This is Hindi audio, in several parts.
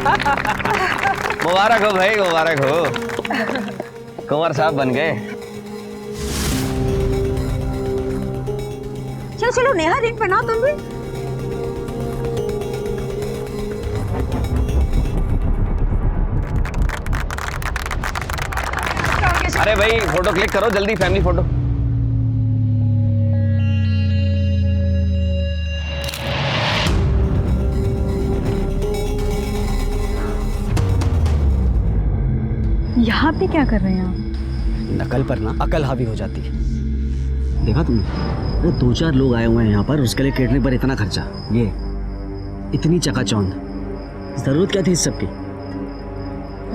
मुबारक हो भाई, मुबारक हो। कुंवर साहब बन गए। चलो चलो नेहा, रिंग बनाओ तुम भी। अरे भाई फोटो क्लिक करो जल्दी, फैमिली फोटो। यहाँ पे क्या कर रहे हैं आप? नकल पर ना अकल हावी हो जाती है। देखा तुमने? अरे 2-4 लोग आए हुए हैं यहाँ पर, उसके लिए केटरिंग पर इतना खर्चा, ये इतनी चकाचौंध, जरूरत क्या थी इस सब की?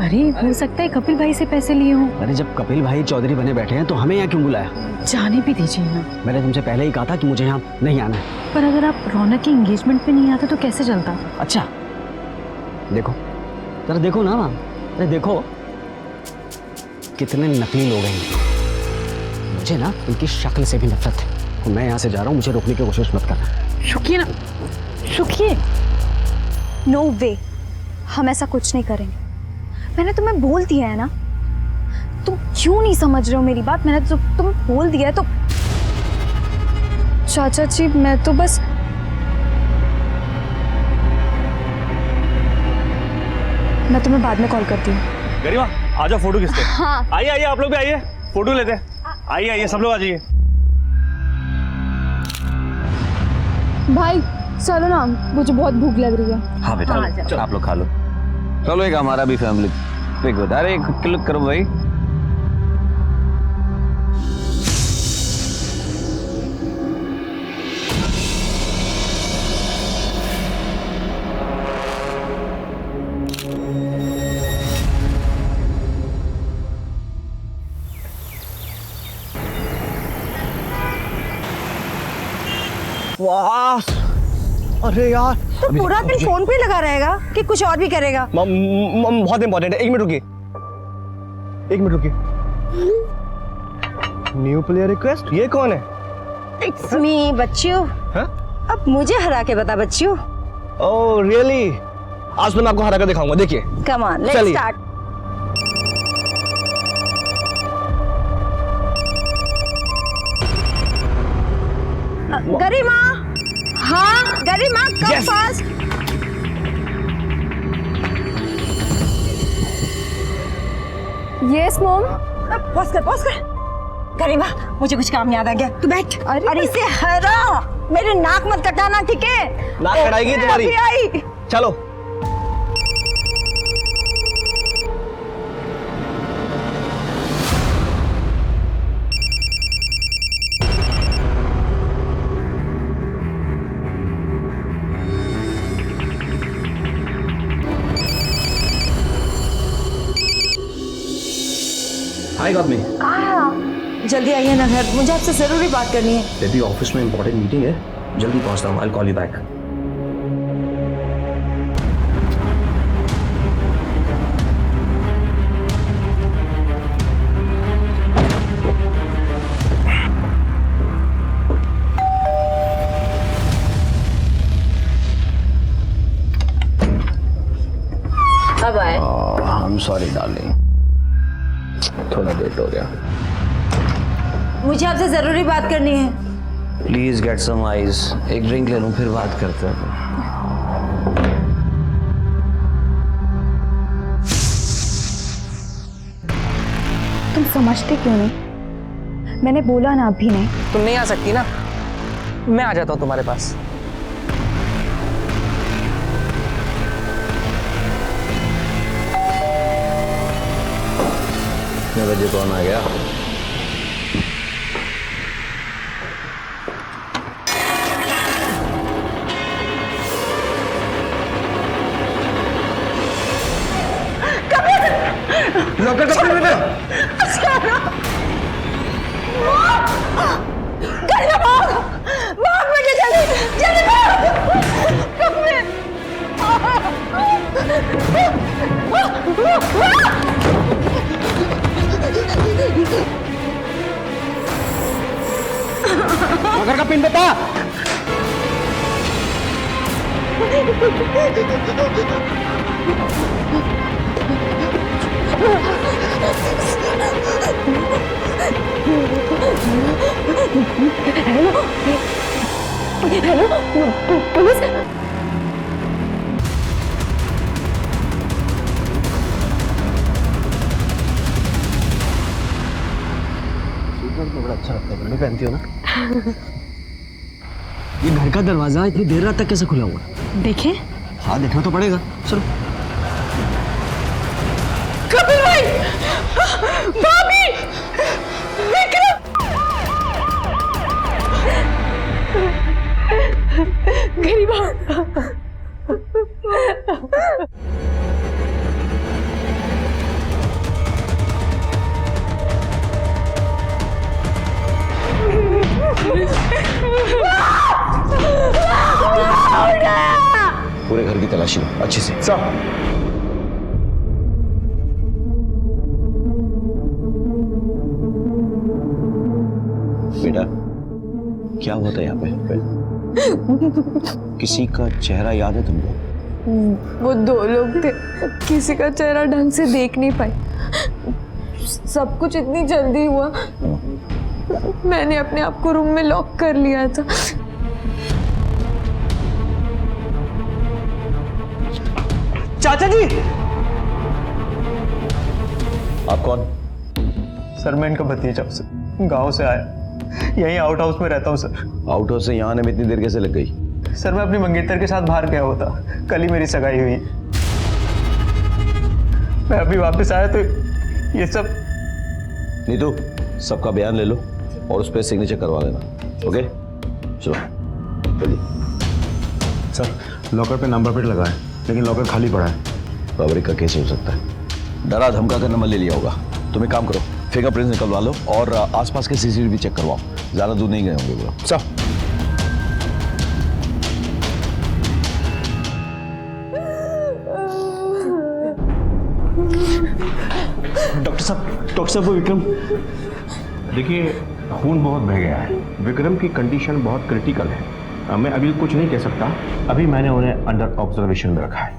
अरे हो सकता है कपिल भाई से पैसे लिए हों। अरे जब कपिल भाई चौधरी बने बैठे हैं तो हमें यहाँ क्यों बुलाया? जाने भी दीजिए ना। मैंने तुमसे पहले ही कहा था कि मुझे यहाँ नहीं आना है। पर अगर आप रौनक की एंगेजमेंट पे नहीं आते तो कैसे चलता? अच्छा देखो, जरा देखो ना, अरे देखो कितने नकली लोग हैं। मुझे ना इनकी शक्ल से भी नफरत है। तो मैं यहाँ से जा रहा हूँ, मुझे रोकने की कोशिश मत करना। रुकिए ना, रुकिए। नो वे, हम ऐसा कुछ नहीं करेंगे। मैंने तुम्हें बोल दिया है ना, तुम क्यों नहीं समझ रहे हो मेरी बात? मैंने तो तुम्हें बोल दिया है तो। चाचा जी मैं तो बस, मैं तुम्हें बाद में कॉल करती हूँ। गरिमा आ जाओ, फोटो खींचते हैं। हाँ आइए आइए, आप लोग भी आइए, फोटो लेते हैं। आइए आइए, सब लोग आ जाइए। भाई चलो ना, मुझे बहुत भूख लग रही है। हाँ बेटा, आप लोग खा लो। चलो एक हमारा भी फैमिली पिक होता है। अरे एक क्लिक करो भाई। वाह, अरे यार तो पूरा दिन फोन पे लगा रहेगा कि कुछ और भी करेगा? बहुत इंपॉर्टेंट है। 1 मिनट रुकिए, 1 मिनट रुकिए। न्यू प्लेयर रिक्वेस्ट, ये कौन है? इट्स मी बच्चू। अब मुझे हरा के बता बच्चू। Oh really? आज तो मैं आपको हरा कर दिखाऊंगा, देखिए। कम ऑन, लेट्स चलिए। स्टार्ट। गरिमा, हाँ गरिमा, कम Yes. Fast. Yes mom. Pause कर, पॉज कर। गरिमा, मुझे कुछ काम याद आ गया, तू बैठ। अरे इसे हरा, मेरे नाक मत कटाना, ठीक है? नाक कटाएगी तुम्हारी। अभी आई। चलो। हाय गॉट मी। जल्दी आइए ना घर, मुझे आपसे जरूरी बात करनी है। बेबी ऑफिस में इंपॉर्टेंट मीटिंग है, जल्दी पहुंचता हूँ। I call you back. अब आए। आई एम सॉरी डार्लिंग, थोड़ा लेट हो गया। मुझे आपसे जरूरी बात करनी है। प्लीज गेट सम आइस, एक ड्रिंक ले लूं फिर बात करते हैं। तुम समझते क्यों नहीं? मैंने बोला ना अभी नहीं। तुम नहीं आ सकती ना, मैं आ जाता हूँ तुम्हारे पास। कितने बजे कौन आ गया? लॉकर कपड़े में दे। भाग बेटे, जल्दी जल्दी भाग। कपड़े। लॉकर का पिन बता। Hello police. बड़ा अच्छा लगता है, पहनती हो ना। ये घर का दरवाजा इतनी देर रात तक कैसे खुला हुआ है? देखें। हाँ देखना तो पड़ेगा, चलो। कपिल भाई, भाभी, विक्रम, गरिमा। पूरे घर की तलाशी लो अच्छे से। सर बेटा क्या हुआ था यहाँ पे? किसी का चेहरा याद है तुमको? वो दो लोग थे, किसी का चेहरा ढंग से देख नहीं पाई। सब कुछ इतनी जल्दी हुआ, मैंने अपने आप को रूम में लॉक कर लिया था। चाचा जी। आप कौन? सर मैं इनका भतीजा हूँ सर, गाँव से आया, यहीं आउट हाउस में रहता हूँ सर। आउट हाउस से यहाँ आने में इतनी देर कैसे लग गई? सर मैं अपनी मंगेतर के साथ बाहर गया हुआ था, कल ही मेरी सगाई हुई। मैं अभी वापस आया तो ये सब। नीतू सबका बयान ले लो और उस पर सिग्नेचर करवा लेना। ओके चलो जल्दी। सर लॉकर पे नंबर प्लेट लगा है, लेकिन लॉकर खाली पड़ा है। रॉबरी का केस हो सकता है। डरा धमका कर नंबर ले लिया होगा। तुम एक काम करो, फिंगरप्रिंट्स निकलवा लो और आसपास के सीसीटीवी चेक करवाओ। ज्यादा दूर नहीं गए होंगे वो लोग। सर डॉक्टर साहब वो विक्रम। देखिए खून बहुत बह गया है, विक्रम की कंडीशन बहुत क्रिटिकल है। मैं अभी कुछ नहीं कह सकता, अभी मैंने उन्हें अंडर ऑब्जर्वेशन में रखा है।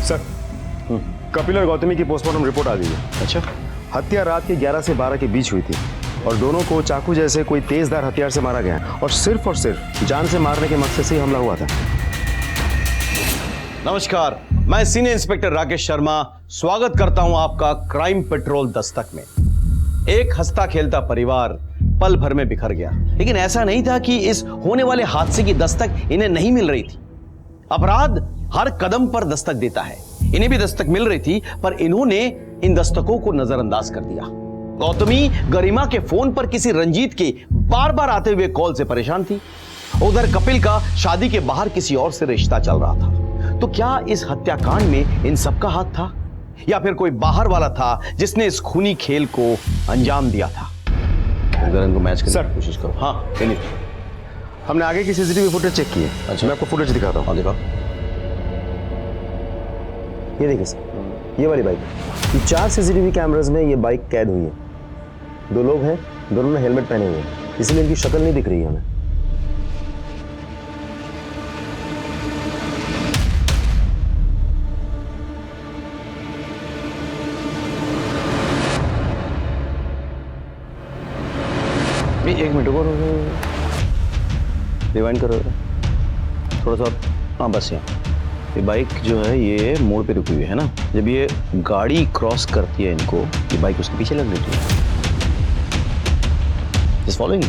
सर कपिल और गौतमी की पोस्टमार्टम रिपोर्ट आ गई है। अच्छा, हत्या रात के 11 से 12 के बीच हुई थी और दोनों को चाकू जैसे कोई तेजधार हथियार से मारा गया और सिर्फ जान से मारने के मकसद से ही हमला हुआ था। नमस्कार, मैं सीनियर इंस्पेक्टर राकेश शर्मा स्वागत करता हूं आपका क्राइम पेट्रोल दस्तक में। एक हंसता खेलता परिवार पल भर में बिखर गया, लेकिन ऐसा नहीं था कि इस होने वाले हादसे की दस्तक इन्हें नहीं मिल रही थी। अपराध हर कदम पर दस्तक देता है, इन्हें भी दस्तक मिल रही थी, पर इन्होंने इन दस्तकों को नजरअंदाज कर दिया। गौतमी गरिमा के फोन पर किसी रंजीत के बार बार आते हुए कॉल से परेशान थी। उधर कपिल का शादी के बाहर किसी और से रिश्ता चल रहा था। तो क्या इस हत्याकांड में इन सबका हाथ था, या फिर कोई बाहर वाला था जिसने इस खूनी खेल को अंजाम दिया था? अगर इनको मैच करने की कोशिश करो। हाँ चलिए, हमने आगे की सीसीटीवी फुटेज चेक की है। अच्छा, मैं आपको फुटेज दिखाता हूँ। हाँ दिखाओ। ये देखिए सर, ये वाली बाइक, ये 4 सीसीटीवी कैमरास में ये बाइक कैद हुई है। 2 लोग हैं, दोनों ने हेलमेट पहने हुए हैं, इसलिए इनकी शक्ल नहीं दिख रही है हमें। एक मिनट रुको, रिवाइंड करो थोड़ा सा। हाँ बस यहाँ ये बाइक जो है ये मोड़ पे रुकी हुई है ना। जब ये गाड़ी क्रॉस करती है इनको, ये बाइक उसके पीछे लग जाती है। Just following?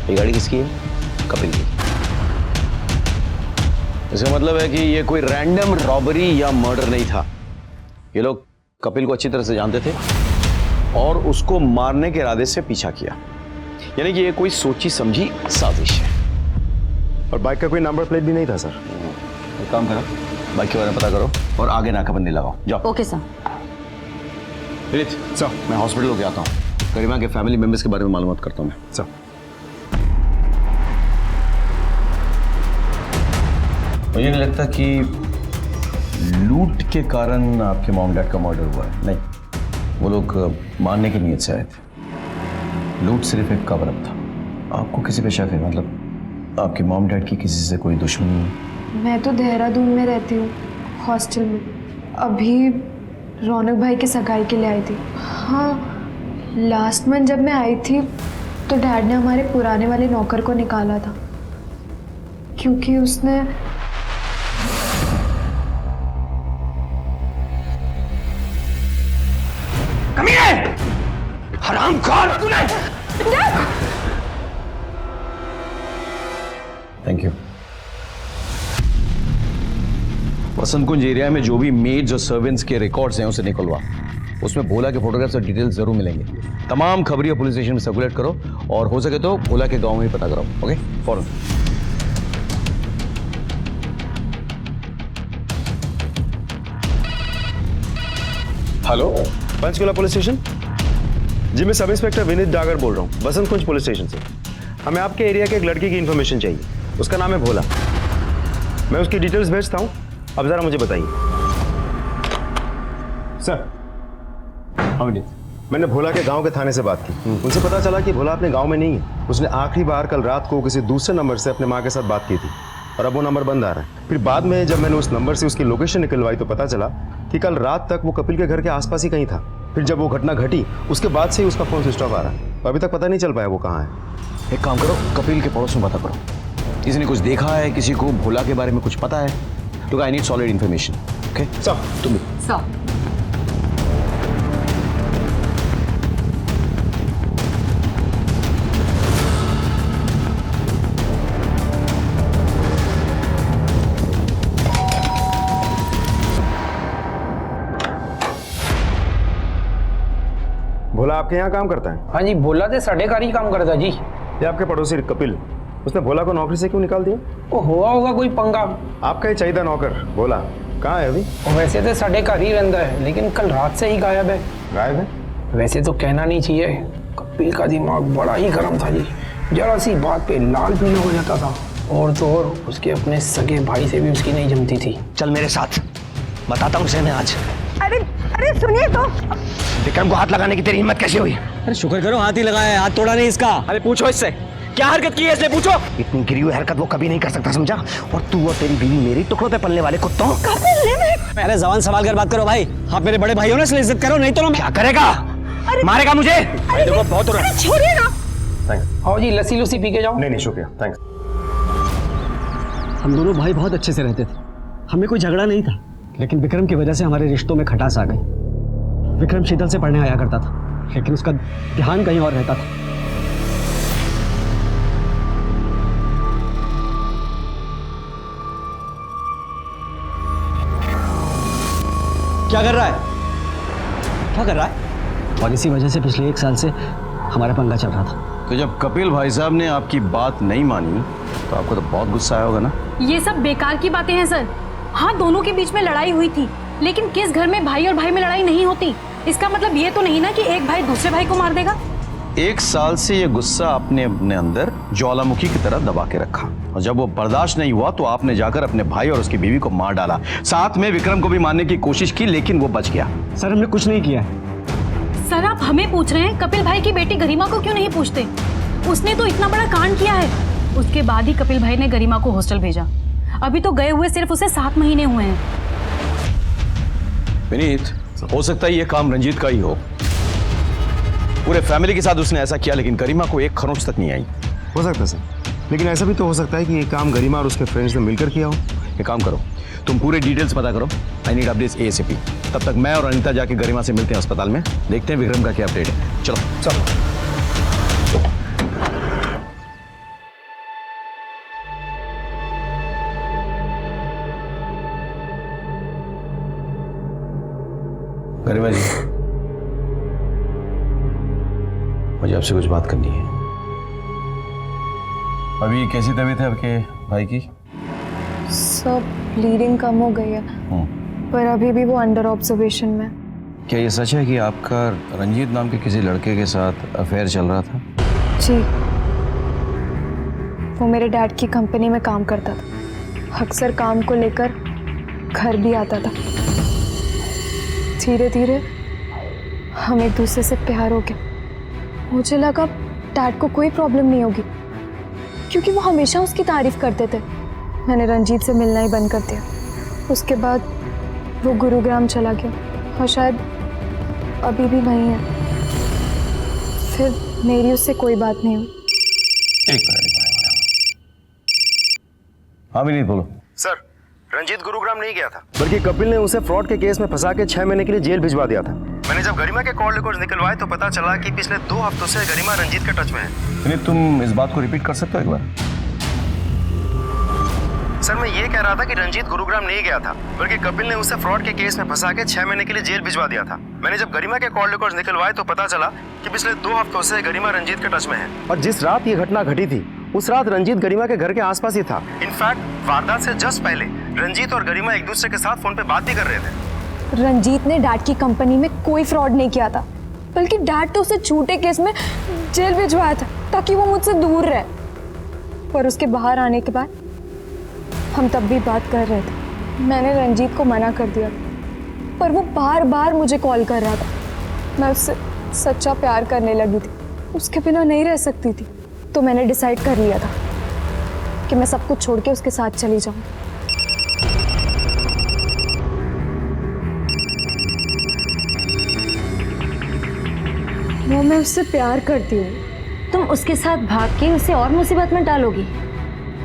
ये गाड़ी किसकी है? कपिल की। इसका मतलब है कि ये कोई रैंडम रॉबरी या मर्डर नहीं था। ये लोग कपिल को अच्छी तरह से जानते थे और उसको मारने के इरादे से पीछा किया, यानी कि ये कोई सोची समझी साजिश है। और बाइक का कोई नंबर प्लेट भी नहीं था सर। एक काम करो, बाइक के बारे में पता करो और आगे नाकाबंदी लगाओ। जाओ। Okay sir. विनीत सर, मैं हॉस्पिटल होके आता हूँ, गरिमा के फैमिली मेंबर्स के बारे में मालूमात करता हूँ मैं। सर मुझे नहीं लगता कि लूट के कारण आपके मॉम डैड का मर्डर हुआ है। नहीं, वो लोग मारने की नीयत से आए थे। लूट सिर्फ एक कवर अप था। आपको किसी पे शक है? मतलब आपके मॉम डैड की किसी से कोई दुश्मनी है? मैं तो देहरादून में रहती हूँ, हॉस्टल में। अभी रौनक भाई की सगाई के लिए आई थी। हाँ, लास्ट मंथ जब मैं आई थी तो डैड ने हमारे पुराने वाले नौकर को निकाला था, क्योंकि उसने हरामखोर तूने! Thank you. Vasant Kunj area में जो भी मेड्स और सर्वेंट्स के रिकॉर्ड्स हैं उसे निकलवा। उसमें भोला के फोटोग्राफ्स और डिटेल्स जरूर मिलेंगे। तमाम खबरियां पुलिस स्टेशन में सर्कुलेट करो और हो सके तो भोला के गांव में ही पता कराओ। ओके, फौरन। Hello, Panchkula police station. जी, मैं सब इंस्पेक्टर विनीत डागर बोल रहा हूँ, बसंत कुंज पुलिस स्टेशन से। हमें आपके एरिया के एक लड़की की इन्फॉर्मेशन चाहिए। उसका नाम है भोला। मैं उसकी डिटेल्स भेजता हूँ, अब जरा मुझे बताइए। सर, हाँ विनीत, मैंने भोला के गांव के थाने से बात की। उनसे पता चला कि भोला अपने गांव में नहीं है। उसने आखिरी बार कल रात को किसी दूसरे नंबर से अपने माँ के साथ बात की थी और अब वो नंबर बंद आ रहा है। फिर बाद में जब मैंने उस नंबर से उसकी लोकेशन निकलवाई तो पता चला कि कल रात तक वो कपिल के घर के आसपास ही कहीं था। फिर जब वो घटना घटी उसके बाद से ही उसका फोन स्विच ऑफ आ रहा है। अभी तक पता नहीं चल पाया वो कहाँ है। एक काम करो, कपिल के पड़ोस में पता करो, किसी ने कुछ देखा है, किसी को भोला के बारे में कुछ पता है? तो I need solid information. Okay sir, तुम भी। सर, भोला आपके यहाँ काम करता है? हाँ जी, भोला से साढ़े कार ही काम करता जी। ये आपके पड़ोसी कपिल, उसने भोला को नौकरी से क्यों निकाल दिया? वो हुआ होगा कोई पंगा। आपका ही चाहिए नौकर भोला, कहाँ है अभी? वैसे तो साढ़े कार ही रहता है, लेकिन कल रात से ही गायब है। गायब है? वैसे तो कहना नहीं चाहिए, कपिल का दिमाग बड़ा ही गर्म था जी। जरा सी बात पे लाल पीला हो जाता था। और तो और उसके अपने सगे भाई से भी उसकी नहीं जमती थी। चल मेरे साथ, बताता हूँ उसे मैं आज। अरे अरे सुनिए तो। विक्रम को हाथ लगाने की तेरी हिम्मत कैसे हुई? अरे शुक्र करो हाथ ही लगाया है, हाथ तोड़ा नहीं इसका। अरे पूछो इससे क्या हरकत की है इसने, पूछो। इतनी गिरी हुई हरकत वो कभी नहीं कर सकता, समझा? और तू और तेरी बीवी मेरी टुकड़ों पे पलने वाले कुत्तों। अरे जबान संभाल कर बात करो भाई, आप मेरे बड़े भाई हो ना, इसलिए इज्जत करो, नहीं तो क्या करेगा? मारेगा मुझे? देखो बहुत हो रहा है। छोड़िए ना। थैंक्स। आओ जी, लस्सी लुस्सी पी के जाओ। नहीं शुक्रिया, थैंक्स। हम दोनों भाई बहुत अच्छे से रहते थे, हमें कोई झगड़ा नहीं था, लेकिन विक्रम की वजह से हमारे रिश्तों में खटास आ गई। विक्रम शीतल से पढ़ने आया करता था, लेकिन उसका ध्यान कहीं और रहता था। क्या कर रहा है? क्या कर रहा है? और इसी वजह से पिछले 1 साल से हमारा पंगा चल रहा था। तो जब कपिल भाई साहब ने आपकी बात नहीं मानी तो आपको तो बहुत गुस्सा आया होगा ना? ये सब बेकार की बातें हैं सर। हाँ, दोनों के बीच में लड़ाई हुई थी, लेकिन किस घर में भाई और भाई में लड़ाई नहीं होती? इसका मतलब ये तो नहीं ना कि एक भाई दूसरे भाई को मार देगा। 1 साल से ये गुस्सा आपने अपने अंदर ज्वालामुखी की तरह दबा के रखा, और जब वो बर्दाश्त नहीं हुआ तो आपने जाकर अपने भाई और उसकी बीवी को मार डाला। साथ में विक्रम को भी मारने की कोशिश की, लेकिन वो बच गया। सर हमने कुछ नहीं किया है। सर आप हमें पूछ रहे हैं, कपिल भाई की बेटी गरिमा को क्यों नहीं पूछते? उसने तो इतना बड़ा कांड किया है। उसके बाद ही कपिल भाई ने गरिमा को हॉस्टल भेजा। अभी तो गए हुए सिर्फ उसे 7 महीने हुए हैं। विनीत, हो सकता है ये काम रंजीत का ही हो। पूरे फैमिली के साथ उसने ऐसा किया, लेकिन गरिमा को एक खरोंच तक नहीं आई। हो सकता है सर, लेकिन ऐसा भी तो हो सकता है कि ये काम गरिमा और उसके फ्रेंड्स ने मिलकर किया हो। एक काम करो, तुम पूरे डिटेल्स पता करो। I need updates ASAP। तब तक मैं और अनीता जाके गरिमा से मिलते हैं अस्पताल में, देखते हैं विक्रम का क्या अपडेट है। चलो चलो। गरिमा जी, मुझे आपसे कुछ बात करनी है। अभी कैसी तबीयत है आपके भाई की? सब ब्लीडिंग कम हो गई है, पर अभी भी वो अंडर ऑब्जर्वेशन में। क्या ये सच है कि आपका रंजीत नाम के किसी लड़के के साथ अफेयर चल रहा था? जी, वो मेरे डैड की कंपनी में काम करता था। अक्सर काम को लेकर घर भी आता था। धीरे धीरे हम एक दूसरे से प्यार हो गया। मुझे लगा डैड को कोई प्रॉब्लम नहीं होगी, क्योंकि वो हमेशा उसकी तारीफ करते थे। मैंने रंजीत से मिलना ही बंद कर दिया। उसके बाद वो गुरुग्राम चला गया और शायद अभी भी वहीं है। फिर मेरी उससे कोई बात नहीं हुई। एक मिनट। हाँ विनीत बोलो। सर, रंजीत गुरुग्राम नहीं गया था, बल्कि कपिल ने उसे फ्रॉड के केस में फंसा के 6 महीने के लिए जेल भिजवा दिया था। मैंने जब गरिमा के कॉल रिकॉर्ड्स निकलवाए तो पता चला कि पिछले 2 हफ्तों से गरिमा रंजीत के टच में है। विनीत तुम इस बात को रिपीट कर सकते हो एक बार? सर, मैं ये कह रहा था कि रंजीत गुरुग्राम नहीं गया था, बल्कि कपिल ने उसे फ्रॉड के केस में फंसा के 6 महीने के लिए जेल भिजवा दिया था। मैंने जब गरिमा के कॉल रिकॉर्ड्स निकलवाए तो पता चला कि पिछले 2 हफ्तों से गरिमा रंजीत के टच में है। और जिस रात ये घटना घटी थी, उस रात रंजीत गरिमा के घर के आसपास ही था। इनफैक्ट वारदात से जस्ट पहले रंजीत और गरिमा एक दूसरे के साथ फोन पे बात भी कर रहे थे। रंजीत ने डैड की कंपनी में कोई फ्रॉड नहीं किया था, बल्कि डैड तो उसे झूठे केस में जेल भिजवाया था ताकि वो मुझसे दूर रहे। पर उसके बाहर आने के बाद हम तब भी बात कर रहे थे। मैंने रंजीत को मना कर दिया, पर वो बार बार मुझे कॉल कर रहा था। मैं उससे सच्चा प्यार करने लगी थी, उसके बिना नहीं रह सकती थी। तो मैंने डिसाइड कर लिया था कि मैं सब कुछ छोड़ के उसके साथ चली जाऊं। वो मैं उससे प्यार करती हूँ। तुम उसके साथ भाग के उसे और मुसीबत में डालोगी।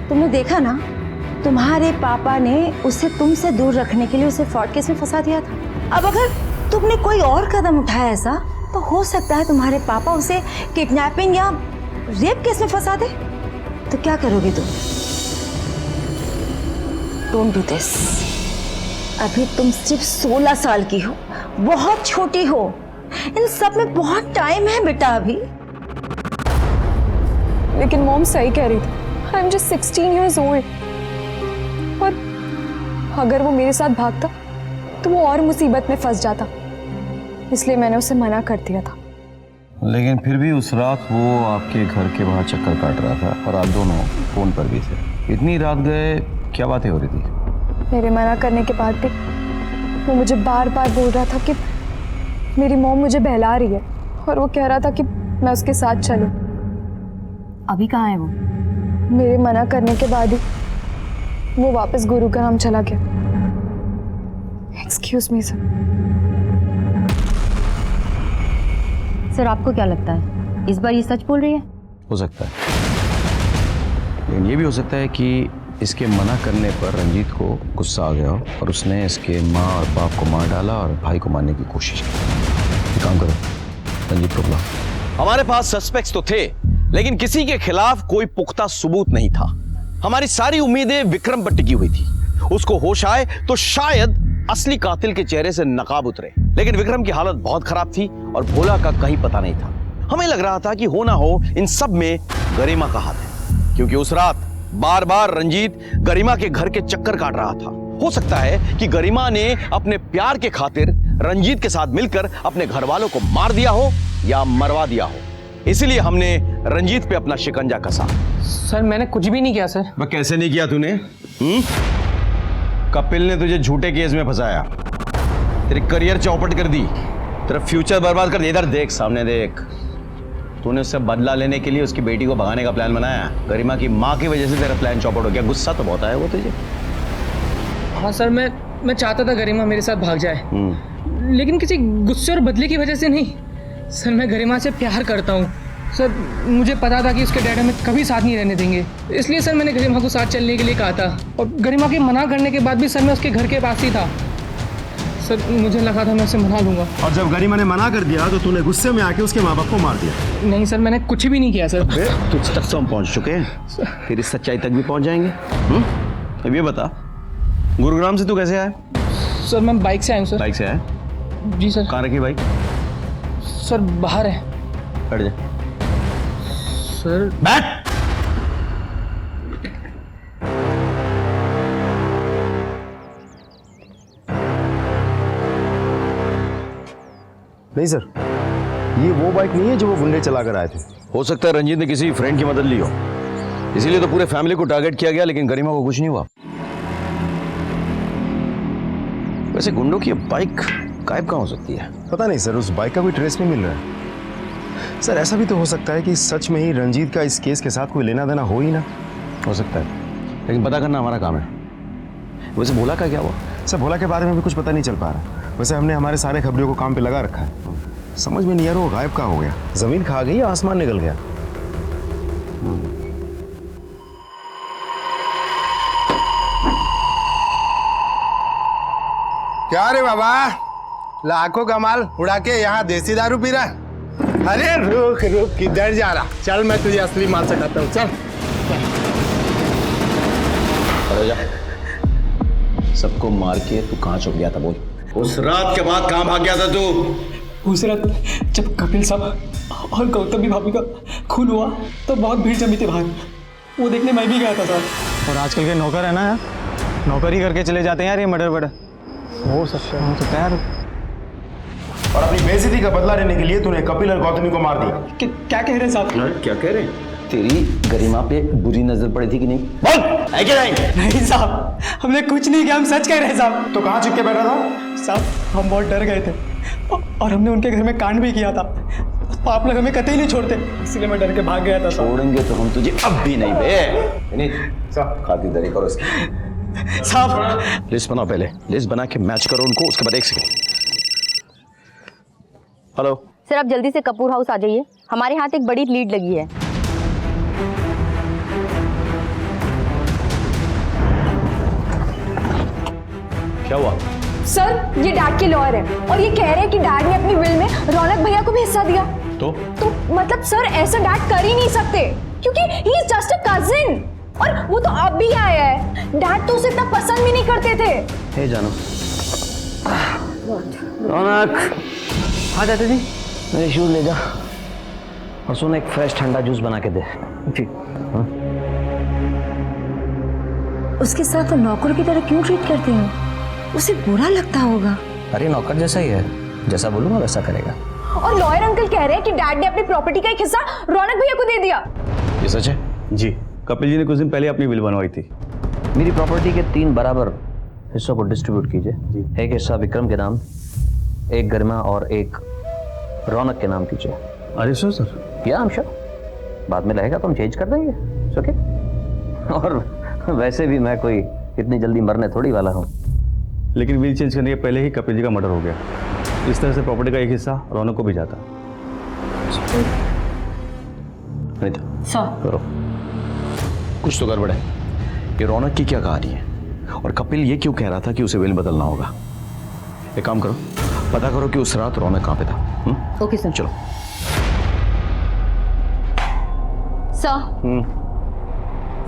तुमने देखा ना, तुम्हारे पापा ने उसे तुमसे दूर रखने के लिए उसे फ्रॉड केस में फंसा दिया था। अब अगर तुमने कोई और कदम उठाया ऐसा, तो हो सकता है तुम्हारे पापा उसे किडनैपिंग या रेप केस में फंसा दे। तो क्या करोगी तुम? Don't do this. अभी तुम सिर्फ 16 साल की हो, बहुत छोटी हो। इन सब में बहुत टाइम है बेटा अभी। लेकिन मॉम सही कह रही थी। I am just 16 years old। और अगर वो मेरे साथ भागता तो वो और मुसीबत में फंस जाता, इसलिए मैंने उसे मना कर दिया था। लेकिन फिर भी उस रात वो आपके घर के बाहर चक्कर काट रहा था और आप दोनों फोन पर भी थे। इतनी रात गए, क्या बातें हो रही थी? मेरे मना करने के बाद भी वो मुझे बार बार बोल रहा था कि मेरी मॉम मुझे बहला रही है, और वो कह रहा था कि मैं उसके साथ चलूं। अभी कहाँ है वो? मेरे मना करने के बाद ही वो वापस गुरुग्राम चला गया। Excuse me sir. सर आपको क्या लगता है, इस बार ये सच बोल रही है? हो सकता है, लेकिन ये भी हो सकता है कि इसके मना करने पर रंजीत को गुस्सा आ गया हो और उसने इसके माँ और बाप को मार डाला और भाई को मारने की कोशिश की। एक काम करो, रंजीत को बुलाओ। हमारे पास सस्पेक्ट्स तो थे, लेकिन किसी के खिलाफ कोई पुख्ता सबूत नहीं था। हमारी सारी उम्मीदें विक्रम पर टिकी हुई थी। उसको होश आए तो शायद असली कातिल के चेहरे से नकाब उतरे, लेकिन विक्रम की हालत बहुत खराब थी और भोला का कहीं पता नहीं था। हमें लग रहा था कि हो ना हो इन सब में गरिमा का हाथ है, क्योंकि उस रात बार बार रंजीत गरिमा के घर के चक्कर काट रहा था। हो सकता है कि गरिमा ने अपने प्यार के खातिर रंजीत के साथ मिलकर अपने घर वालों को मार दिया हो या मरवा दिया हो। इसलिए हमने रंजीत पे अपना शिकंजा कसा। सर मैंने कुछ भी नहीं किया सर। वह कैसे नहीं किया तूने? कपिल ने तुझे झूठे केस में फंसाया, तेरी करियर चौपट कर दी, तेरा फ्यूचर बर्बाद कर दिया। इधर देख, सामने देख। तूने उससे बदला लेने के लिए उसकी बेटी को भगाने का प्लान बनाया। गरिमा की माँ की वजह से तेरा प्लान चौपट हो गया। गुस्सा तो बहुत आया वो तुझे। हाँ सर, मैं चाहता था गरिमा मेरे साथ भाग जाए, लेकिन किसी गुस्से और बदले की वजह से नहीं। सर मैं गरिमा से प्यार करता हूँ सर। मुझे पता था कि उसके डैड हमें कभी साथ नहीं रहने देंगे, इसलिए सर मैंने गरिमा को साथ चलने के लिए कहा था। और गरिमा के मना करने के बाद भी सर मैं उसके घर के पास ही था। सर मुझे लगा था मैं उसे मना लूंगा। और जब गरिमा ने मना कर दिया तो तूने गुस्से में आके उसके माँ बाप को मार दिया। नहीं सर, मैंने कुछ भी नहीं किया सर। तुझ तक तो हम पहुंच चुके हैं, फिर इस सच्चाई तक भी पहुंच जाएंगे। अब ये बता, गुरुग्राम से तू कैसे आया? सर मैं बाइक से आया हूँ सर। बाइक से आया? जी सर। कहाँ रखी बाइक? सर बाहर है। बैठ जा। सर बैठ। नहीं सर, ये वो बाइक नहीं है जो वो गुंडे चला कर आए थे। हो सकता है रंजीत ने किसी फ्रेंड की मदद ली हो, इसीलिए तो पूरे फैमिली को टारगेट किया गया, लेकिन गरिमा को कुछ नहीं हुआ। वैसे गुंडों की बाइक गायब कहाँ हो सकती है? पता नहीं सर, उस बाइक का कोई ट्रेस नहीं मिल रहा है। सर ऐसा भी तो हो सकता है कि सच में ही रंजीत का इस केस के साथ कोई लेना देना हो ही ना। हो सकता है, लेकिन पता करना हमारा काम है। वैसे भोला का क्या हुआ? सर भोला के बारे में भी कुछ पता नहीं चल पा रहा। वैसे हमने हमारे सारे खबरियों को काम पे लगा रखा है, समझ में नहीं आ रहा वो गायब कहाँ हो गया। जमीन खा गई या आसमान निकल गया? क्या रे बाबा, लाखों का माल उड़ा के यहाँ देसी दारू पी रहा है? अरे रुक रुक, किधर जा रहा? चल मैं तुझे असली माल सिखाता हूँ, चल। अरे जा, सबको मार के तू कहाँ छुप गया था बोल? उस रात के बाद कहाँ भाग गया था तू? उस रात जब कपिल साहब और गौतमी भाभी का खून हुआ तो बहुत भीड़ जमी थी बाहर, वो देखने मैं भी गया था सर। और आजकल के नौकर है ना यार, नौकरी करके चले जाते हैं यार ये मर्डर वर्डर। हो सकता है यार। और अपनी बेइज्जती का बदला लेने के लिए तूने कपिल और गौतमी को मार दिया। क्या कह रहे हैं साहब? क्या कह रहे हैं? तेरी गरिमा पे बुरी नजर पड़ी थी कि नहीं? बोल, है क्या नहीं? नहीं साहब, हमने कुछ नहीं किया, हम सच कह रहे हैं साहब। तो कहाँ छिप के बैठा था? साहब हम बहुत डर गए थे और हमने उनके घर में कांड भी किया था। आप लोग हमें कतई नहीं छोड़ते, इसलिए मैं डर के भाग गया था साहब। छोड़ेंगे तो हम तुझे अब भी नहीं बे। नहीं साहब, खातिरदारी करो इसकी। साहब लिस्ट बनाओ, पहले लिस्ट बना के मैच करो उनको, उसके बाद एक सेकंड। हेलो सर, आप जल्दी से कपूर हाउस आ जाइए, हमारे हाथ एक बड़ी लीड लगी है। क्या हुआ? सर ये डैड के लॉयर है और ये कह रहे हैं कि डैड ने अपनी विल में रौनक भैया को भी हिस्सा दिया। तो मतलब सर ऐसा डैड कर ही नहीं सकते, क्योंकि he is just a cousin, और वो तो अब भी आया है। डैड तो उसे इतना पसंद भी नहीं करते थे। हे जानू, रौनक हाँ जाते जी, मेरे शूज ले जा और सुन एक फ्रेश ठंडा जूस बना के दे। ठीक। उसके साथ नौकर की तरह क्यों ट्रीट करते हैं? उसे बुरा लगता होगा। अरे नौकर जैसा ही है, जैसा बोलूंगा वैसा करेगा। और लॉयर अंकल कह रहे हैं कि डैड ने अपनी प्रॉपर्टी का एक हिस्सा रौनक भैया को दे दिया। ये सच है? जी, कपिल जी ने कुछ दिन पहले अपनी विल बनवाई थी। मेरी प्रॉपर्टी के 3 बराबर हिस्सों को डिस्ट्रीब्यूट कीजिए। एक हिस्सा विक्रम के नाम, एक गरिमा और एक रौनक के नाम कीजिए। अरे सर या हम श्योर, बाद में रहेगा तो हम चेंज कर देंगे। ओके। और वैसे भी मैं कोई इतनी जल्दी मरने थोड़ी वाला हूँ। लेकिन विल चेंज करने के पहले ही कपिल जी का मर्डर हो गया। इस तरह से प्रॉपर्टी का एक हिस्सा रौनक को भी जाता। करो, कुछ तो गड़बड़ है। ये रौनक की क्या कहानी है और कपिल ये क्यों कह रहा था कि उसे विल बदलना होगा? एक काम करो, पता करो कि उस रात रौनक कहाँ पे था। Okay sir. चलो।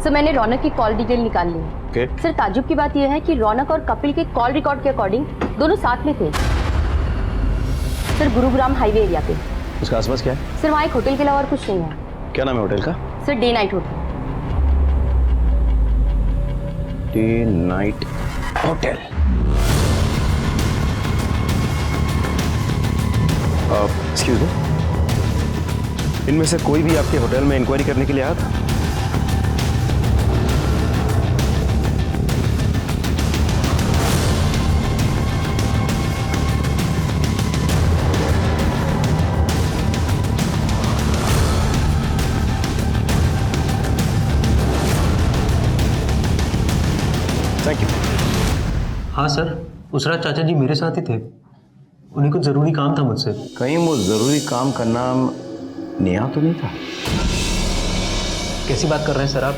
सर मैंने रौनक की कॉल डिटेल निकाल ली है। Okay. सर ताजुब की बात यह है कि रौनक और कपिल के कॉल रिकॉर्ड के अकॉर्डिंग दोनों साथ में थे सर, गुरुग्राम हाईवे एरिया पे। उसका आसपास क्या है? सर वहाँ एक होटल के अलावा और कुछ नहीं है। क्या नाम है होटल का? Sir day night hotel. Day night hotel. Excuse me, इनमें से कोई भी आपके होटल में इंक्वायरी करने के लिए आया था? Thank you. हाँ सर, उस रात चाचा जी मेरे साथ ही थे, उन्हें कुछ जरूरी काम था मुझसे। कहीं वो जरूरी काम का नाम नेहा तो नहीं था? कैसी बात कर रहे हैं सर आप?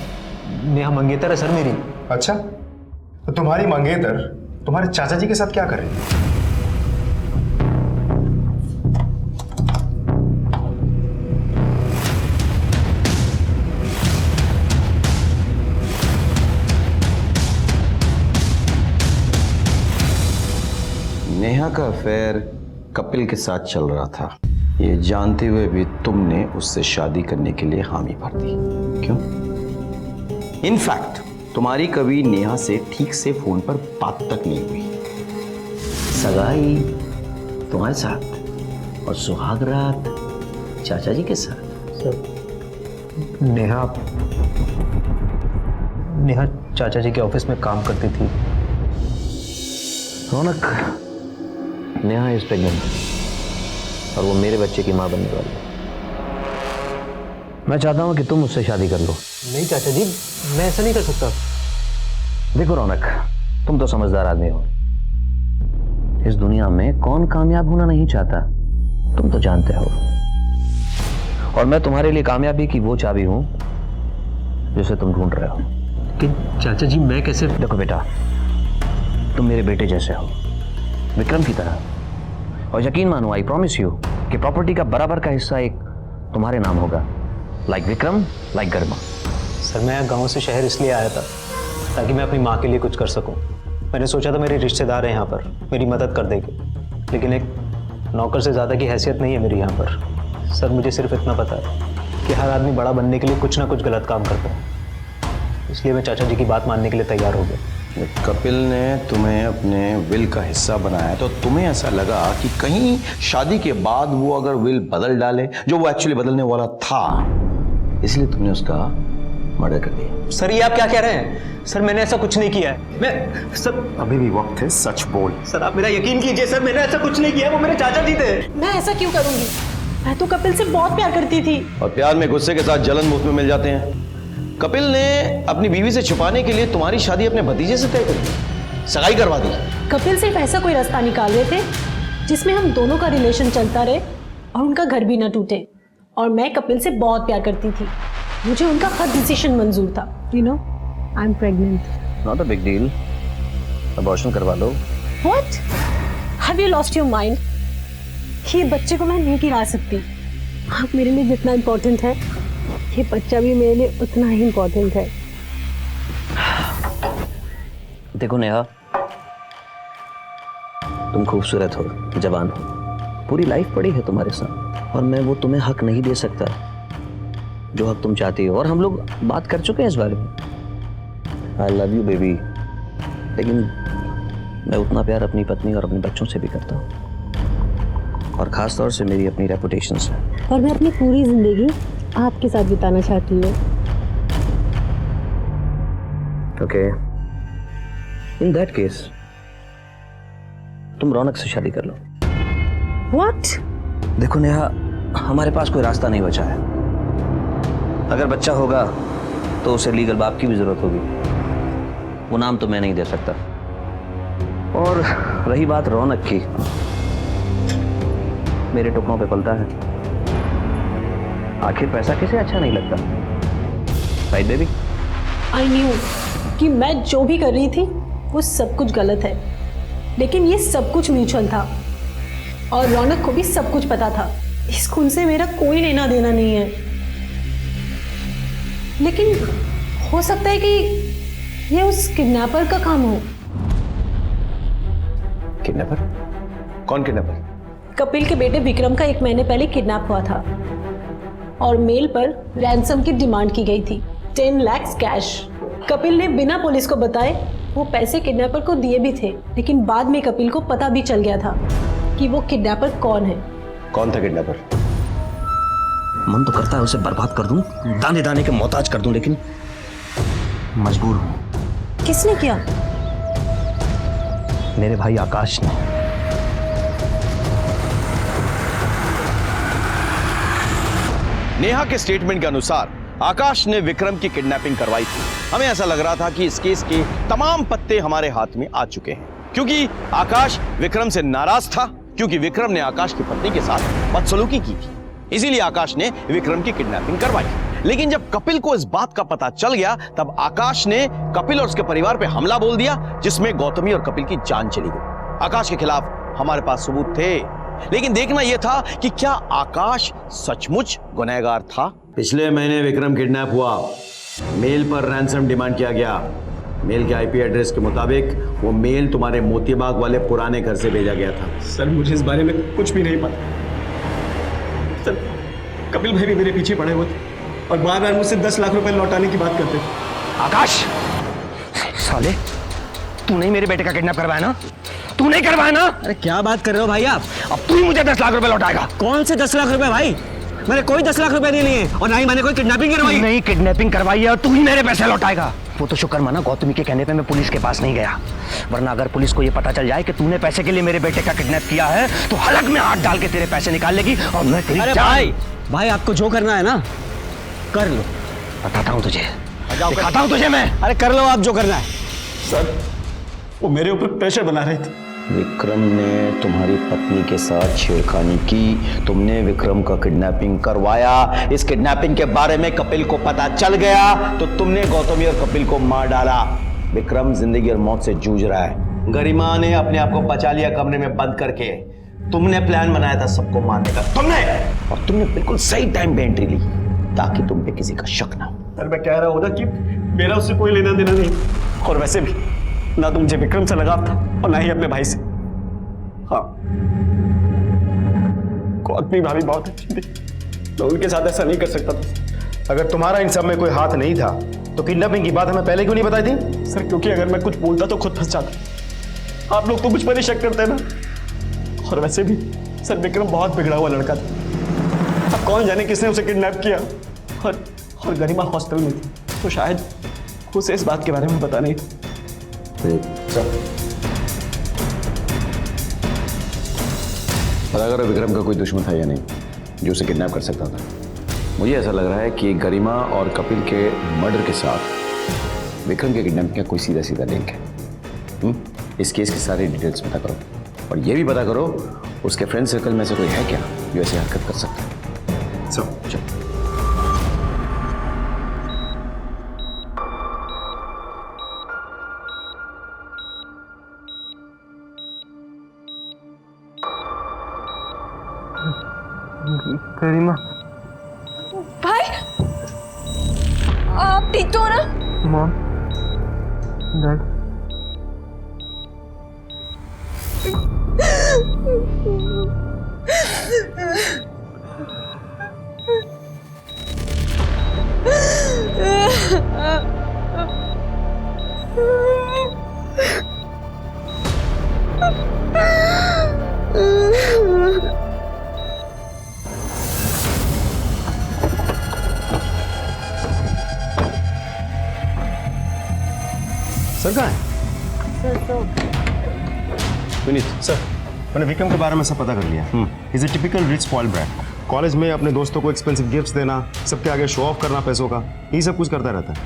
नेहा मंगेतर है सर मेरी। अच्छा, तो तुम्हारी मंगेतर तुम्हारे चाचा जी के साथ क्या कर रही है? नेहा का अफेयर कपिल के साथ चल रहा था, ये जानते हुए भी तुमने उससे शादी करने के लिए हामी भर दी। क्यों? इनफैक्ट तुम्हारी कभी नेहा से ठीक से फोन पर बात तक नहीं हुई। सगाई तुम्हारे साथ और सुहाग रात चाचा जी के साथ। सर नेहा चाचा जी के ऑफिस में काम करती थी। रौनक, नेहा इज प्रेग्नेंट और वो मेरे बच्चे की माँ बनने वाली है। मैं चाहता हूं कि तुम मुझसे शादी कर लो। नहीं चाचा जी, मैं ऐसा नहीं कर सकता। देखो रौनक, तुम तो समझदार आदमी हो। इस दुनिया में कौन कामयाब होना नहीं चाहता, तुम तो जानते हो। और मैं तुम्हारे लिए कामयाबी की वो चाबी हूं जिसे तुम ढूंढ रहे हो। कि चाचा जी मैं कैसे? देखो बेटा, तुम मेरे बेटे जैसे हो, विक्रम की तरह। और यकीन मानो, आई प्रॉमिस यू कि प्रॉपर्टी का बराबर का हिस्सा एक तुम्हारे नाम होगा। लाइक विक्रम, लाइक गरिमा। सर मैं गांव से शहर इसलिए आया था ताकि मैं अपनी माँ के लिए कुछ कर सकूं। मैंने सोचा था मेरे रिश्तेदार हैं यहाँ पर, मेरी मदद कर देंगे, लेकिन एक नौकर से ज़्यादा की हैसियत नहीं है मेरी यहाँ पर। सर मुझे सिर्फ इतना पता है कि हर आदमी बड़ा बनने के लिए कुछ ना कुछ गलत काम करता है, इसलिए मैं चाचा जी की बात मानने के लिए तैयार हो गया। कपिल ने तुम्हें अपने विल का हिस्सा बनाया तो तुम्हें ऐसा लगा कि कहीं शादी के बाद वो अगर विल बदल डाले, जो वो एक्चुअली बदलने वाला था, इसलिए तुमने उसका मर्डर कर दिया। सर ये आप क्या कह रहे हैं? सर मैंने ऐसा कुछ नहीं किया है। मैं सर अभी भी वक्त है, सच बोल। सर आप मेरा यकीन कीजिए, सर मैंने ऐसा कुछ नहीं किया, वो मेरे चाचा जी थे। मैं ऐसा क्यों करूंगी? मैं तो कपिल से बहुत प्यार करती थी। और प्यार में गुस्से के साथ जलन मुफ्त में मिल जाते हैं। कपिल ने अपनी बीवी से छुपाने के लिए तुम्हारी शादी अपने भतीजे से तय करी, सगाई करवा दी। कपिल सिर्फ ऐसा कोई रास्ता निकाल रहे थे जिसमें हम दोनों का रिलेशन चलता रहे और उनका घर भी ना टूटे। और मैं कपिल से बहुत प्यार करती थी, मुझे उनका हर डिसीजन मंजूर था। You know, I am pregnant. Not a big deal, abortion करवा लो। What? Have you lost your mind? ये बच्चे को मैं नहीं गिरा सकती। आप मेरे लिए जितना इम्पोर्टेंट है, ये बच्चा भी मेरे लिए उतना ही इम्पोर्टेंट है। देखो नेहा, तुम खूबसूरत हो, जवान हो, पूरी लाइफ पड़ी है तुम्हारे साथ, और मैं वो तुम्हें हक नहीं दे सकता जो हक तुम चाहती हो। और हम लोग बात कर चुके हैं इस बारे में। आई लव यू बेबी, लेकिन मैं उतना प्यार अपनी पत्नी और अपने बच्चों से भी करता हूँ, और खास तौर से मेरी अपनी रेपुटेशन से। और मैं अपनी पूरी जिंदगी आपके साथ बिताना चाहती हूँ। ओके, इन दैट केस तुम रौनक से शादी कर लो। व्हाट? देखो नेहा, हमारे पास कोई रास्ता नहीं बचा है। अगर बच्चा होगा तो उसे लीगल बाप की भी जरूरत होगी, वो नाम तो मैं नहीं दे सकता। और रही बात रौनक की, मेरे टुकड़ों पे पलता है। आखिर पैसा किसे अच्छा नहीं लगता, राइट बेबी? आई न्यू कि मैं जो भी कर रही थी वो सब कुछ गलत है, लेकिन ये सब कुछ म्यूचुअल था और रौनक को भी सब कुछ पता था। इस खून से मेरा कोई लेना देना नहीं है, लेकिन हो सकता है कि ये उस किडनैपर का काम हो। किडनैपर? कौन किडनैपर? कपिल के बेटे विक्रम का 1 महीने पहले किडनैप हुआ था और मेल पर रैंसम की डिमांड की गई थी, 10 लाख कैश। कपिल ने बिना पुलिस को बताए वो पैसे किडनैपर को दिए भी थे, लेकिन बाद में कपिल को पता भी चल गया था कि वो किडनैपर कौन है। कौन था किडनैपर? मन तो करता है उसे बर्बाद कर दूं, दाने दाने के मोहताज कर दूं, लेकिन मजबूर हूं। किसने किया? मेरे भाई आकाश ने। नेहा के स्टेटमेंट के अनुसार आकाश ने विक्रम की किडनैपिंग करवाई थी। हमें ऐसा लग रहा था कि इस केस के तमाम पत्ते हमारे हाथ में आ चुके हैं, क्योंकि आकाश विक्रम से नाराज था, क्योंकि विक्रम ने आकाश की पत्नी के साथ बदसलूकी की थी। इसीलिए आकाश ने विक्रम की किडनैपिंग करवाई। लेकिन जब कपिल को इस बात का पता चल गया, तब आकाश ने कपिल और उसके परिवार पे हमला बोल दिया, जिसमें गौतमी और कपिल की जान चली गई। आकाश के खिलाफ हमारे पास सबूत थे, लेकिन देखना यह था कि क्या आकाश सचमुच गुनहगार था। पिछले महीने विक्रम किडनैप हुआ, मेल पर रैंसम डिमांड किया गया। मेल के आईपी एड्रेस के मुताबिक वो मेल तुम्हारे मोतीबाग वाले पुराने घर से भेजा गया था। सर मुझे इस बारे में कुछ भी नहीं पता। सर कपिल भाई भी मेरे पीछे पड़े हुए थे और बार बार मुझसे 10 लाख रुपए लौटाने की बात करते थे। आकाश साले, तू नहीं मेरे बेटे का किडनैप करवाया ना? तू नहीं करवाया ना? अरे क्या बात कर रहे हो भाई आप? अब तू ही मुझे 10 लाख रुपए लौटाएगा। कौन से 10 लाख रुपए भाई? मैंने कोई 10 लाख रुपए नहीं लिए और ना ही मैंने कोई किडनैपिंग करवाई। नहीं किडनैपिंग करवाई है और तू ही मेरे पैसे लौटाएगा। वो तो शुक्र माना गौतमी के कहने पे मैं पुलिस के पास नहीं गया, वरना अगर पुलिस को ये पता चल जाए कि तूने पैसे के लिए मेरे बेटे का किडनैप किया है तो हलक में हाथ डाल के तेरे पैसे निकाल लेगी और मैं तेरी अरे भाई आपको जो करना है ना कर लो। बताता हूँ तुझे, दिखाता हूँ तुझे मैं। अरे कर लो आप जो करना है। सर वो मेरे ऊपर प्रेशर बना रहे थे। विक्रम ने तुम्हारी पत्नी के साथ छेड़खानी की, तुमने विक्रम का किडनैपिंग करवाया। इस किडनैपिंग के बारे में कपिल को पता चल गया तो तुमने गौतमी और कपिल को मार डाला। विक्रम जिंदगी और मौत से जूझ रहा है। गरिमा ने अपने आप को बचा लिया कमरे में बंद करके। तुमने प्लान बनाया था सबको मारने का, तुमने बिल्कुल सही टाइम पे एंट्री ली ताकि तुम पे किसी का शक ना हो। सर मैं कह रहा हूँ ना कि मेरा उससे कोई लेना देना नहीं, और वैसे भी ना तो मुझे विक्रम से लगाव था और ना ही अपने भाई से। हाँ गौतमी भाभी बहुत अच्छी थी, मैं उनके साथ ऐसा नहीं कर सकता था। अगर तुम्हारा इन सब में कोई हाथ नहीं था तो किडनैपिंग की बात हमें पहले क्यों नहीं बताई थी? सर क्योंकि अगर मैं कुछ बोलता तो खुद फंस जाता। आप लोग तो मुझ पर ही शक करते ना। और वैसे भी सर विक्रम बहुत बिगड़ा हुआ लड़का था। अब कौन जाने किसने उसे किडनैप किया, और गरिमा हॉस्टल में थी तो शायद उसे इस बात के बारे में पता नहीं था। पता करो विक्रम का कोई दुश्मन था या नहीं जो उसे किडनैप कर सकता था। मुझे ऐसा लग रहा है कि गरिमा और कपिल के मर्डर के साथ विक्रम के किडनैप का कोई सीधा सीधा लिंक है। इस केस की सारी डिटेल्स पता करो, और ये भी पता करो उसके फ्रेंड सर्कल में से कोई है क्या जो ऐसी हरकत कर सकता है। सब चलो। गरिमा भाई आप ठीक तो हो ना? मॉम, डैड, सर कहाँ है? विनीत सर, मैंने विक्रम के बारे में सब पता कर लिया। Is a typical rich spoiled brat. College में अपने दोस्तों को एक्सपेंसिव गिफ्ट्स देना, सबके आगे शो ऑफ करना पैसों का, यही सब कुछ करता रहता है।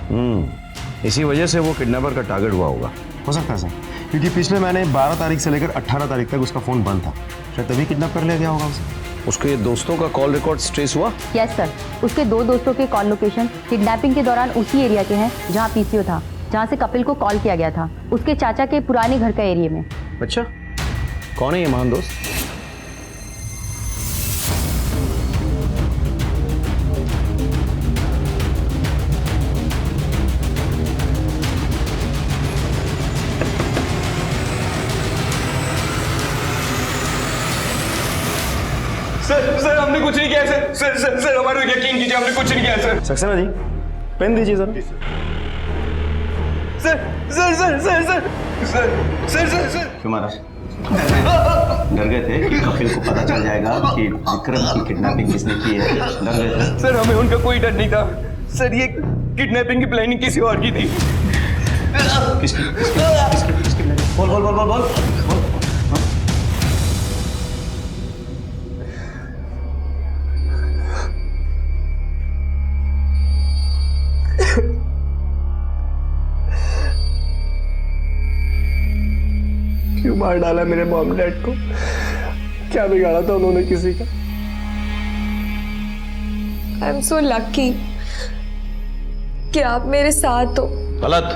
इसी वजह से वो किडनैपर का टारगेट हुआ होगा। हो सकता है सर, क्योंकि पिछले महीने 12 तारीख से लेकर 18 तारीख तक उसका फ़ोन बंद था। शायद तभी किडनैप कर लिया गया होगा उसे। उसके दोस्तों का कॉल रिकॉर्ड ट्रेस हुआ? यस सर, उसके 2 दोस्तों के कॉल लोकेशन किडनैपिंग के दौरान उसी एरिया के हैं जहां पीसीओ था, जहां से कपिल को कॉल किया गया था, उसके चाचा के पुराने घर का एरिया में। अच्छा, कौन है ये महान दोस्त? सर हमने कुछ नहीं किया है सर हमारे यकीन कीजिए, हमने कुछ नहीं किया है सर। सक्सेना जी, पेन दीजिए जरा। सर क्यों मारा? डर गए थे कि कपिल को पता चल जाएगा कि विक्रम की किडनैपिंग किसने की है? डर गए थे? सर हमें उनका कोई डर नहीं था सर, ये किडनैपिंग की प्लानिंग किसी और की थी। बोल। क्यों मार डाला मेरे मॉम डैड को? क्या बिगाड़ा था उन्होंने किसी का? आई एम सो लकी कि आप मेरे साथ हो। गलत।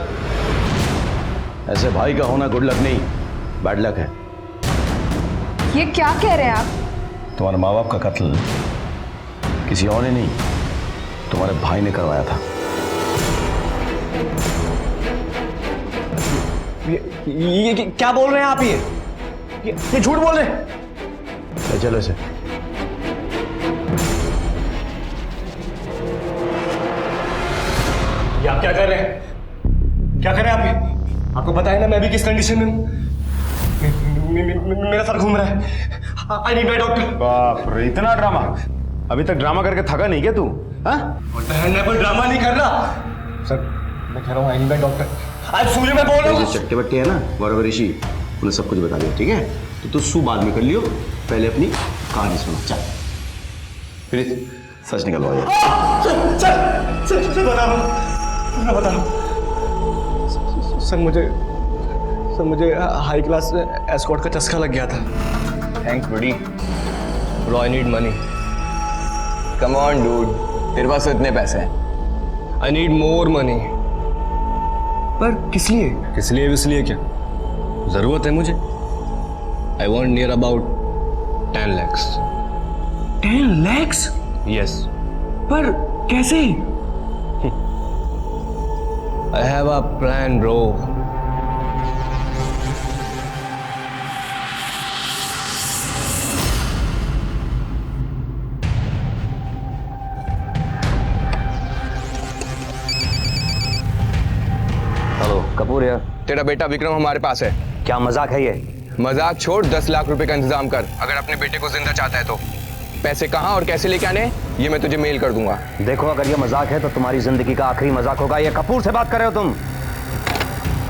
ऐसे भाई का होना गुड लक नहीं, बैड लक है। ये क्या कह रहे हैं आप? तुम्हारे माँ बाप का कत्ल किसी और ने नहीं, तुम्हारे भाई ने करवाया था। ये क्या बोल रहे हैं आप? ये झूठ बोल रहे हैं। चलो इसे। ये आप क्या कर रहे हैं? क्या कर रहे हैं आप? ये आपको पता है ना मैं अभी किस कंडीशन में हूँ? मेरा सर घूम रहा है। I need my doctor. बाप रे, इतना ड्रामा! अभी तक ड्रामा करके थका नहीं क्या तू? मैं कोई ड्रामा नहीं कर रहा सर, मैं कह रहा हूँ आई नीड माय डॉक्टर। आज सूर्य में बोल रहा हूँ। चट्टे बट्टे है ना गौरव ऋषि, उन्हें सब कुछ बता दिया, ठीक है? तो तू सू बाद में कर लियो, पहले अपनी कहानी सुनो। चल विनीत, सच निकलवाओ यार। सर बता रहा हूँ, मैं बता रहा हूँ। सर मुझे हाई क्लास एस्कॉर्ट का चस्का लग गया था। थैंक्स बड़ी। Bro I need money. Come on dude, तेरे पास तो इतने पैसे हैं। I need more money. पर किस लिए? किस लिए इसलिए क्या जरूरत है मुझे? I want near about 10 lakhs। 10 lakhs? Yes. पर कैसे? I have a plan bro. Hello Kapoor यार। तेरा बेटा विक्रम हमारे पास है। क्या मजाक है ये? मजाक छोड़, 10 लाख रुपए का इंतजाम कर अगर अपने बेटे को जिंदा चाहता है तो। पैसे कहाँ और कैसे लेके आने ये मैं तुझे मेल कर दूंगा। देखो अगर ये मजाक है तो तुम्हारी जिंदगी का आखिरी मजाक होगा। ये कपूर से बात कर रहे हो तुम?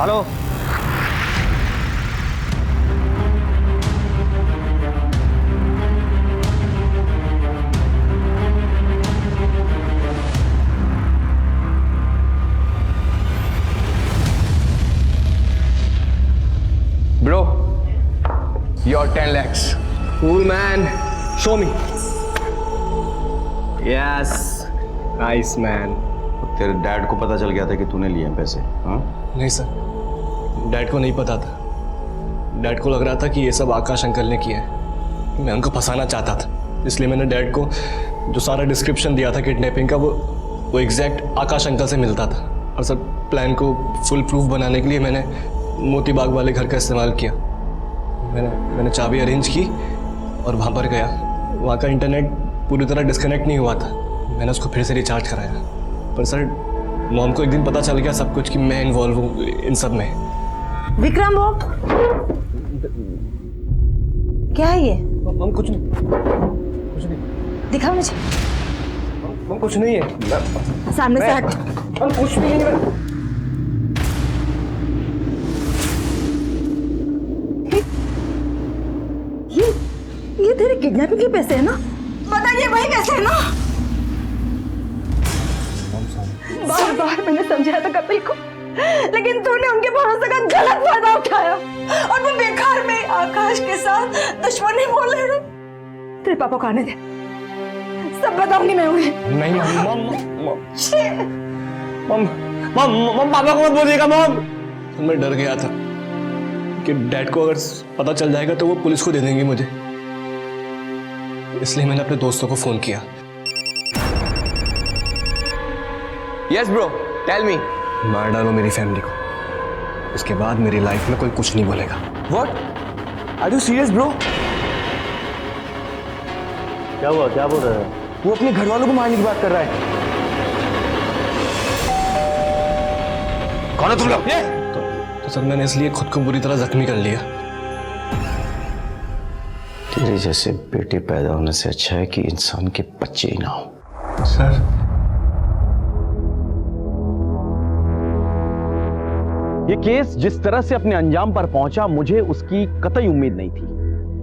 Hello bro, your 10 lakhs। Cool man, show me. Yes, nice man. तेरे डैड को पता चल गया था कि तूने लिए हैं पैसे? हाँ? नहीं सर, डैड को नहीं पता था। डैड को लग रहा था कि ये सब आकाश अंकल ने किया है। मैं उनको फंसाना चाहता था, इसलिए मैंने डैड को जो सारा डिस्क्रिप्शन दिया था किडनैपिंग का वो एग्जैक्ट आकाश अंकल से मिलता था। और सर प्लान को फुल प्रूफ बनाने के लिए मैंने मोती बाग वाले घर का इस्तेमाल किया। मैंने चाबी अरेंज की और वहाँ पर गया। वहाँ का इंटरनेट पूरी तरह डिस्कनेक्ट नहीं हुआ था। मैंने उसको फिर से रिचार्ज कराया। पर सर मॉम को एक दिन पता चल गया सब कुछ कि मैं इन्वॉल्व हूँ इन सब में। विक्रम वो क्या है ये? मॉम कुछ नहीं। दिखा मुझे। मॉम कुछ नहीं है। सामने से हट। मॉम कुछ भी नहीं है। ये तेरे किडनैपिंग के पैसे हैं ना? बताइए वही पैसे हैं ना? बार बार मैंने समझाया था कपिल को, लेकिन तूने उनके भरोसे का गलत फायदा उठाया और वो बेकार में आकाश के साथ दुश्मनी बोल रहे थे। तेरे पापा को आने दे, सब बताऊंगी मैं उन्हें। नहीं मॉम पापा को मत बोलिएगा मॉम। मैं डर गया था कि डैड को अगर पता चल जाएगा तो वो पुलिस को दे देंगे मुझे, इसलिए मैंने अपने दोस्तों को फोन किया। Yes bro, tell me. मार डालो मेरी फैमिली को, इसके बाद मेरी लाइफ में कोई कुछ नहीं बोलेगा। What? Are you serious bro? क्या हुआ? क्या बोल रहे हो? वो अपने घर वालों को मारने की बात कर रहा है। कौन है तुम लोग? तो सर मैंने इसलिए खुद को बुरी तरह जख्मी कर लिया। तेरे जैसे बेटे पैदा होने से अच्छा है कि इंसान के बच्चे ही ना हो। सर ये केस जिस तरह से अपने अंजाम पर पहुंचा, मुझे उसकी कतई उम्मीद नहीं थी।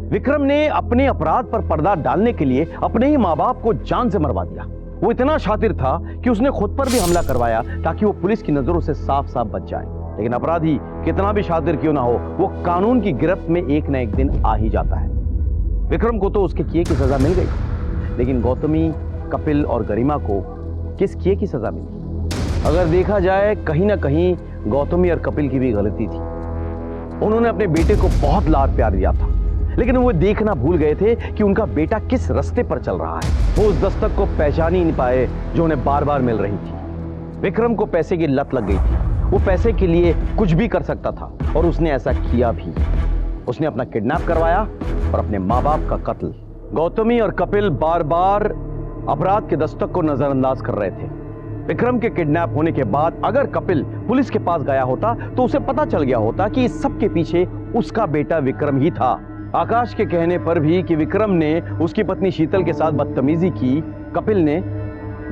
विक्रम ने अपने अपराध पर पर्दा डालने के लिए अपने ही माँ बाप को जान से मरवा दिया। वो इतना शातिर था कि उसने खुद पर भी हमला करवाया ताकि वो पुलिस की नजरों से साफ साफ बच जाए। लेकिन अपराधी कितना भी शातिर क्यों ना हो, वो कानून की गिरफ्त में एक न एक दिन आ ही जाता है। विक्रम को तो उसके किए की सजा मिल गई, लेकिन गौतमी, कपिल और गरिमा को किस किए की सजा मिली? अगर देखा जाए कहीं ना कहीं गौतमी और कपिल की भी गलती थी। उन्होंने अपने बेटे को बहुत लाड प्यार दिया था, लेकिन वो देखना भूल गए थे कि उनका बेटा किस रास्ते पर चल रहा है। वो उस दस्तक को पहचान ही नहीं पाए जो उन्हें बार बार मिल रही थी। विक्रम को पैसे की लत लग गई थी। वो पैसे के लिए कुछ भी कर सकता था और उसने ऐसा किया भी। उसने अपना किडनैप करवाया और अपने माँ बाप का कत्ल। गौतमी और कपिल बार बार अपराध के दस्तक को नजरअंदाज कर रहे थे। विक्रम के किडनैप होने के बाद अगर कपिल पुलिस के पास गया होता तो उसे पता चल गया होता कि इस सब के पीछे उसका बेटा विक्रम ही था। आकाश के कहने पर भी कि विक्रम ने उसकी पत्नी शीतल के साथ बदतमीजी की, कपिल ने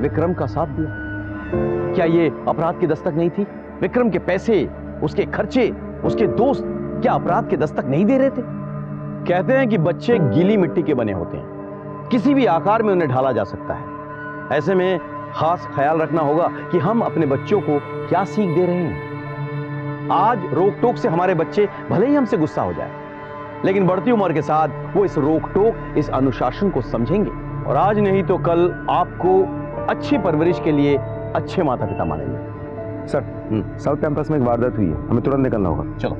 विक्रम का साथ दिया। क्या ये अपराध की दस्तक नहीं थी? विक्रम के पैसे, उसके खर्चे, उसके दोस्त क्या अपराध की दस्तक नहीं दे रहे थे? कहते हैं कि बच्चे गीली मिट्टी के बने होते हैं, किसी भी आकार में उन्हें ढाला जा सकता है। ऐसे में खास ख्याल रखना होगा कि हम अपने बच्चों को क्या सीख दे रहे हैं। आज रोक टोक से हमारे बच्चे भले ही हमसे गुस्सा हो जाए, लेकिन बढ़ती उम्र के साथ वो इस रोक टोक, इस अनुशासन को समझेंगे और आज नहीं तो कल आपको अच्छी परवरिश के लिए अच्छे माता पिता मानेंगे। सर, साउथ कैंपस में एक वारदात हुई है, हमें तुरंत निकलना होगा। चलो।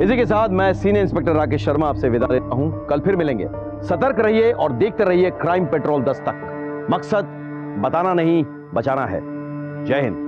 इसी के साथ मैं सीनियर इंस्पेक्टर राकेश शर्मा आपसे विदा लेता हूं। कल फिर मिलेंगे। सतर्क रहिए और देखते रहिए क्राइम पेट्रोल दस्तक। मकसद बताना नहीं, बचाना है। जय हिंद।